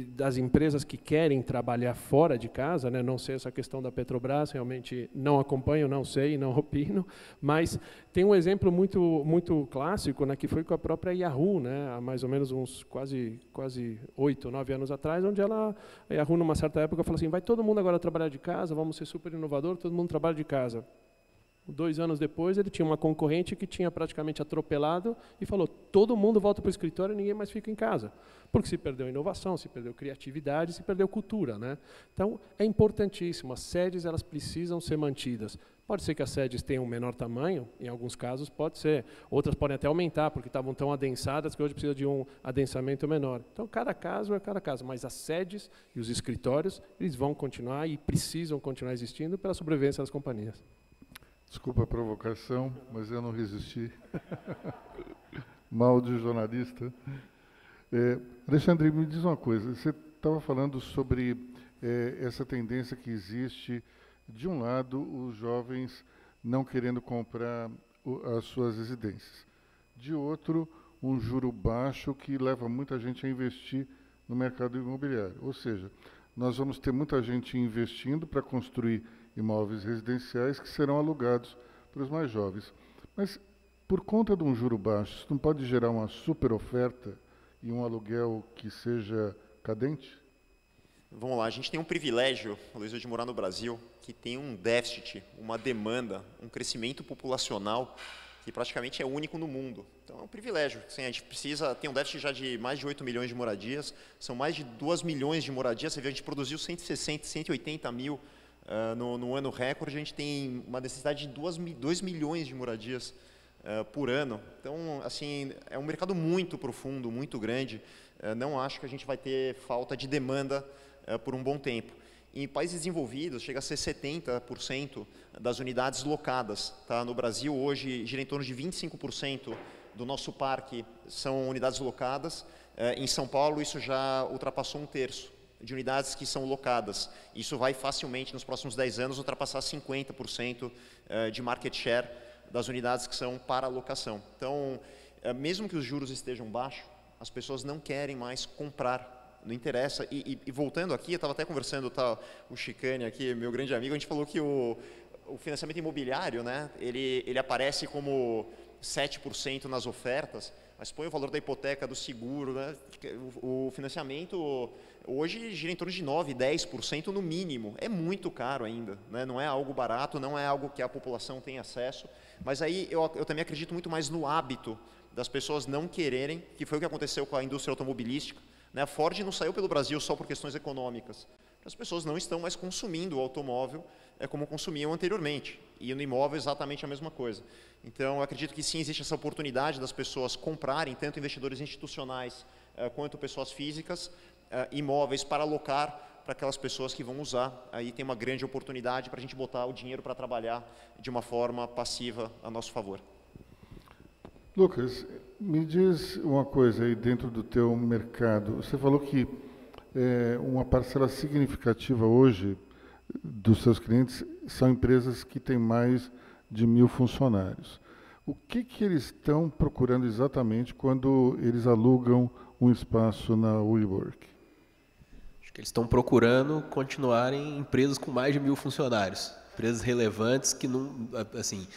das empresas que querem trabalhar fora de casa, né, não sei essa questão da Petrobras, realmente não acompanho, não sei, não opino, mas tem um exemplo muito clássico, né, que foi com a própria Yahoo, né, há mais ou menos uns quase 8, 9 anos atrás, onde a Yahoo, numa certa época, falou assim, vai todo mundo agora trabalhar de casa, vamos ser super inovador, todo mundo trabalha de casa. 2 anos depois, ele tinha uma concorrente que tinha praticamente atropelado e falou, todo mundo volta para o escritório e ninguém mais fica em casa. Porque se perdeu inovação, se perdeu criatividade, se perdeu cultura, né? Então, é importantíssimo. As sedes, elas precisam ser mantidas. Pode ser que as sedes tenham um menor tamanho, em alguns casos pode ser. Outras podem até aumentar, porque estavam tão adensadas que hoje precisa de um adensamento menor. Então, cada caso é cada caso. Mas as sedes e os escritórios, eles vão continuar e precisam continuar existindo pela sobrevivência das companhias. Desculpa a provocação, mas eu não resisti. Mal de jornalista. Alexandre, me diz uma coisa. Você estava falando sobre essa tendência que existe, de um lado, os jovens não querendo comprar as suas residências. De outro, um juro baixo que leva muita gente a investir no mercado imobiliário. Ou seja, nós vamos ter muita gente investindo para construir imóveis residenciais que serão alugados para os mais jovens. Mas, por conta de um juro baixo, isso não pode gerar uma super oferta e um aluguel que seja cadente? Vamos lá, a gente tem um privilégio, Luiz, de morar no Brasil, que tem um déficit, uma demanda, um crescimento populacional que praticamente é único no mundo. Então é um privilégio. Assim, a gente tem um déficit já de mais de 8 milhões de moradias, são mais de 2 milhões de moradias, você vê, a gente produziu 160, 180 mil no ano recorde, a gente tem uma necessidade de 2 milhões de moradias por ano. Então, assim, é um mercado muito profundo, muito grande. Não acho que a gente vai ter falta de demanda por um bom tempo. Em países desenvolvidos, chega a ser 70% das unidades locadas. Tá? No Brasil, hoje, gira em torno de 25% do nosso parque são unidades locadas. Em São Paulo, isso já ultrapassou 1/3 de unidades que são locadas. Isso vai facilmente, nos próximos 10 anos, ultrapassar 50% de market share das unidades que são para locação. Então, mesmo que os juros estejam baixos, as pessoas não querem mais comprar, não interessa. E voltando aqui, eu estava até conversando, o Chicane aqui, meu grande amigo, a gente falou que o financiamento imobiliário, né, ele aparece como 7% nas ofertas, mas põe o valor da hipoteca, do seguro, né, o financiamento hoje gira em torno de 9%, 10% no mínimo. É muito caro ainda, né? Não é algo barato, não é algo que a população tem acesso, mas aí eu também acredito muito mais no hábito das pessoas não quererem, que foi o que aconteceu com a indústria automobilística. Né? A Ford não saiu pelo Brasil só por questões econômicas. As pessoas não estão mais consumindo o automóvel como consumiam anteriormente. E no imóvel exatamente a mesma coisa. Então, eu acredito que sim, existe essa oportunidade das pessoas comprarem, tanto investidores institucionais quanto pessoas físicas, imóveis para alocar para aquelas pessoas que vão usar. Aí tem uma grande oportunidade para a gente botar o dinheiro para trabalhar de uma forma passiva a nosso favor. Lucas, me diz uma coisa aí dentro do teu mercado. Você falou que uma parcela significativa hoje dos seus clientes são empresas que têm mais de 1.000 funcionários. O que eles estão procurando exatamente quando eles alugam um espaço na WeWork? Acho que eles estão procurando continuarem empresas com mais de 1.000 funcionários, empresas relevantes que não, assim,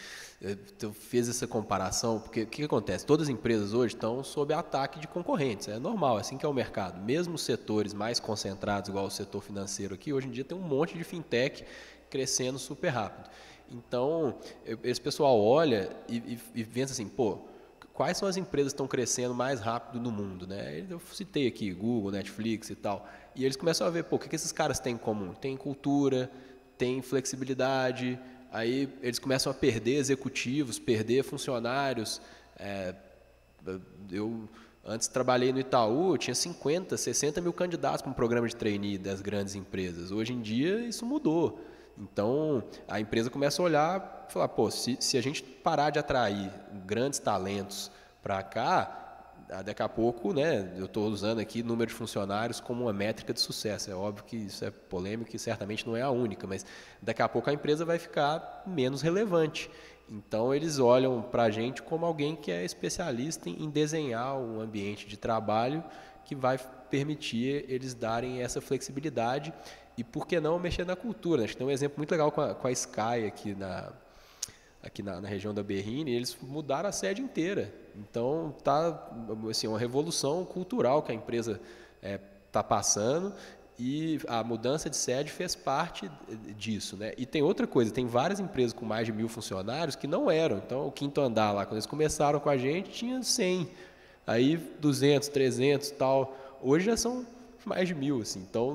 eu fiz essa comparação, porque o que acontece? Todas as empresas hoje estão sob ataque de concorrentes, é normal, é assim que é o mercado. Mesmo os setores mais concentrados, igual o setor financeiro aqui, hoje em dia tem um monte de fintech crescendo super rápido. Então, esse pessoal olha e pensa assim, pô, quais são as empresas que estão crescendo mais rápido no mundo, né? Eu citei aqui Google, Netflix e tal, e eles começam a ver, pô, o que esses caras têm em comum? Tem cultura, tem flexibilidade. Aí eles começam a perder executivos, perder funcionários. Eu antes trabalhei no Itaú, tinha 50, 60 mil candidatos para um programa de trainee das grandes empresas. Hoje em dia isso mudou. Então a empresa começa a olhar e falar, pô, se a gente parar de atrair grandes talentos para cá, daqui a pouco, né, eu estou usando aqui número de funcionários como uma métrica de sucesso. É óbvio que isso é polêmico e certamente não é a única, mas daqui a pouco a empresa vai ficar menos relevante. Então, eles olham para a gente como alguém que é especialista em desenhar um ambiente de trabalho que vai permitir eles darem essa flexibilidade e, por que não, mexer na cultura. Acho que tem um exemplo muito legal com a Sky aqui na região da Berrini, eles mudaram a sede inteira. Então, está assim, uma revolução cultural que a empresa está passando e a mudança de sede fez parte disso, né? E tem outra coisa, tem várias empresas com mais de 1.000 funcionários que não eram. Então, o Quinto Andar lá, quando eles começaram com a gente, tinha 100, aí 200, 300 e tal. Hoje já são mais de 1.000, assim. Então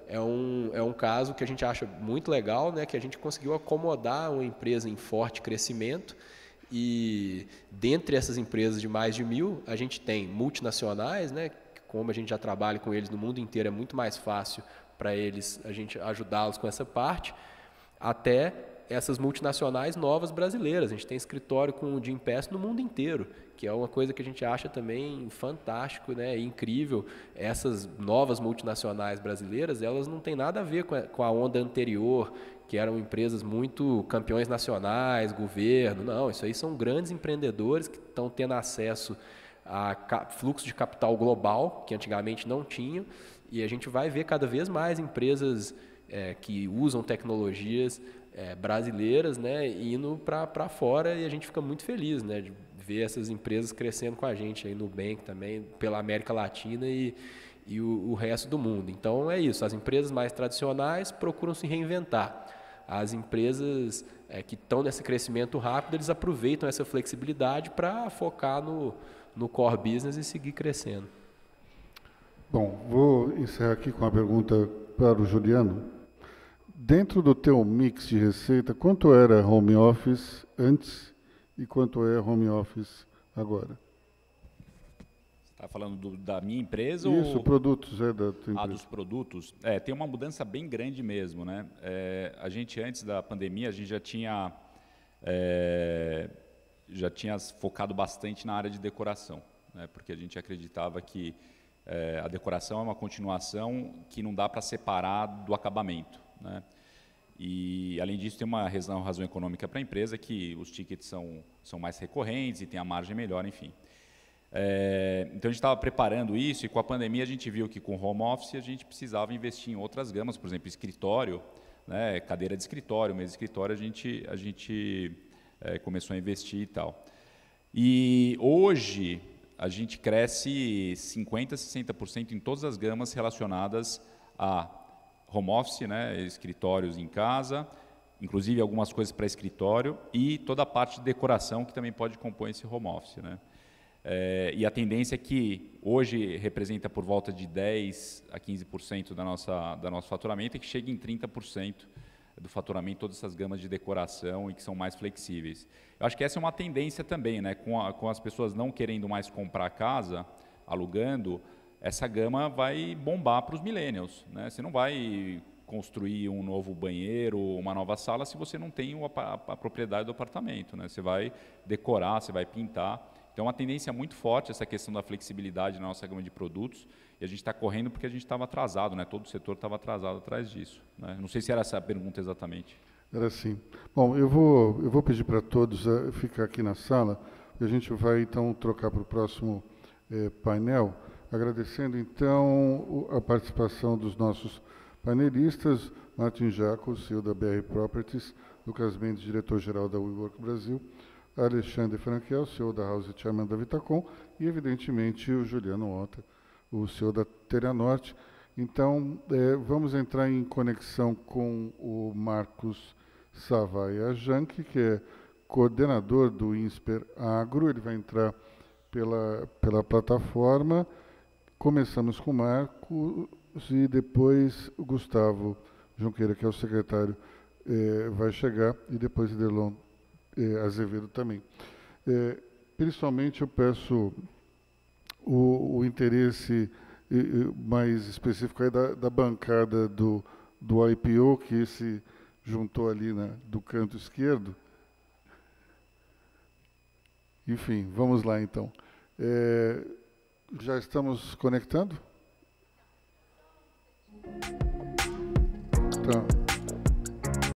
é um caso que a gente acha muito legal, né, que a gente conseguiu acomodar uma empresa em forte crescimento e dentre essas empresas de mais de 1.000, a gente tem multinacionais, né, como a gente já trabalha com eles no mundo inteiro, é muito mais fácil para eles, a gente ajudá-los com essa parte, até essas multinacionais novas brasileiras. A gente tem escritório com o Jim Pass no mundo inteiro, que é uma coisa que a gente acha também fantástico, né, e incrível. Essas novas multinacionais brasileiras, elas não têm nada a ver com a onda anterior, que eram empresas muito campeões nacionais, governo. Não, isso aí são grandes empreendedores que estão tendo acesso a fluxo de capital global, que antigamente não tinham, e a gente vai ver cada vez mais empresas que usam tecnologias brasileiras, né, indo para fora, e a gente fica muito feliz, né, de ver essas empresas crescendo com a gente, aí Nubank também, pela América Latina e o resto do mundo. Então é isso, as empresas mais tradicionais procuram se reinventar. As empresas que estão nesse crescimento rápido, eles aproveitam essa flexibilidade para focar no core business e seguir crescendo. Bom, vou encerrar aqui com uma pergunta para o Juliano. Dentro do teu mix de receita, quanto era home office antes e quanto é home office agora? Está falando da minha empresa? Isso, produtos da tua empresa. Dos produtos. Tem uma mudança bem grande mesmo, né? A gente, antes da pandemia, a gente já tinha focado bastante na área de decoração, né? Porque a gente acreditava que a decoração é uma continuação que não dá para separar do acabamento, né? E, além disso, tem uma razão econômica para a empresa, que os tickets são mais recorrentes e tem a margem melhor, enfim. Então, a gente estava preparando isso, e com a pandemia a gente viu que com home office a gente precisava investir em outras gamas, por exemplo, escritório, né, cadeira de escritório, mesa de escritório, a gente começou a investir e tal. E hoje a gente cresce 50%, 60% em todas as gamas relacionadas a home office, né, escritórios em casa, inclusive algumas coisas para escritório, e toda a parte de decoração que também pode compor esse home office, né. E a tendência é que hoje representa por volta de 10% a 15% da nosso faturamento e que chegue em 30% do faturamento, todas essas gamas de decoração e que são mais flexíveis. Eu acho que essa é uma tendência também, né? Com as pessoas não querendo mais comprar casa, alugando, essa gama vai bombar para os millennials, né? Você não vai construir um novo banheiro, uma nova sala, se você não tem a propriedade do apartamento, né? Você vai decorar, você vai pintar. Então, é uma tendência muito forte essa questão da flexibilidade na nossa gama de produtos, e a gente está correndo porque a gente estava atrasado, né? Todo o setor estava atrasado atrás disso, né? Não sei se era essa a pergunta exatamente. Era assim. Bom, eu vou pedir para todos ficar aqui na sala, e a gente vai, então, trocar para o próximo painel, agradecendo, então, a participação dos nossos painelistas, Martin Jaco, CEO da BR Properties, Lucas Mendes, diretor-geral da WeWork Brasil, Alexandre Frankel, CEO da House Chairman da Vitacom, e, evidentemente, o Juliano Onta, o CEO da Terianorte. Então, vamos entrar em conexão com o Marcos Savaia Janck, que é coordenador do INSPER Agro. Ele vai entrar pela plataforma. Começamos com o Marcos e depois o Gustavo Junqueira, que é o secretário, vai chegar, e depois o Delon Azevedo também. Principalmente eu peço o interesse mais específico aí da bancada do IPO, que se juntou ali do canto esquerdo. Enfim, vamos lá então. Já estamos conectando? Tá.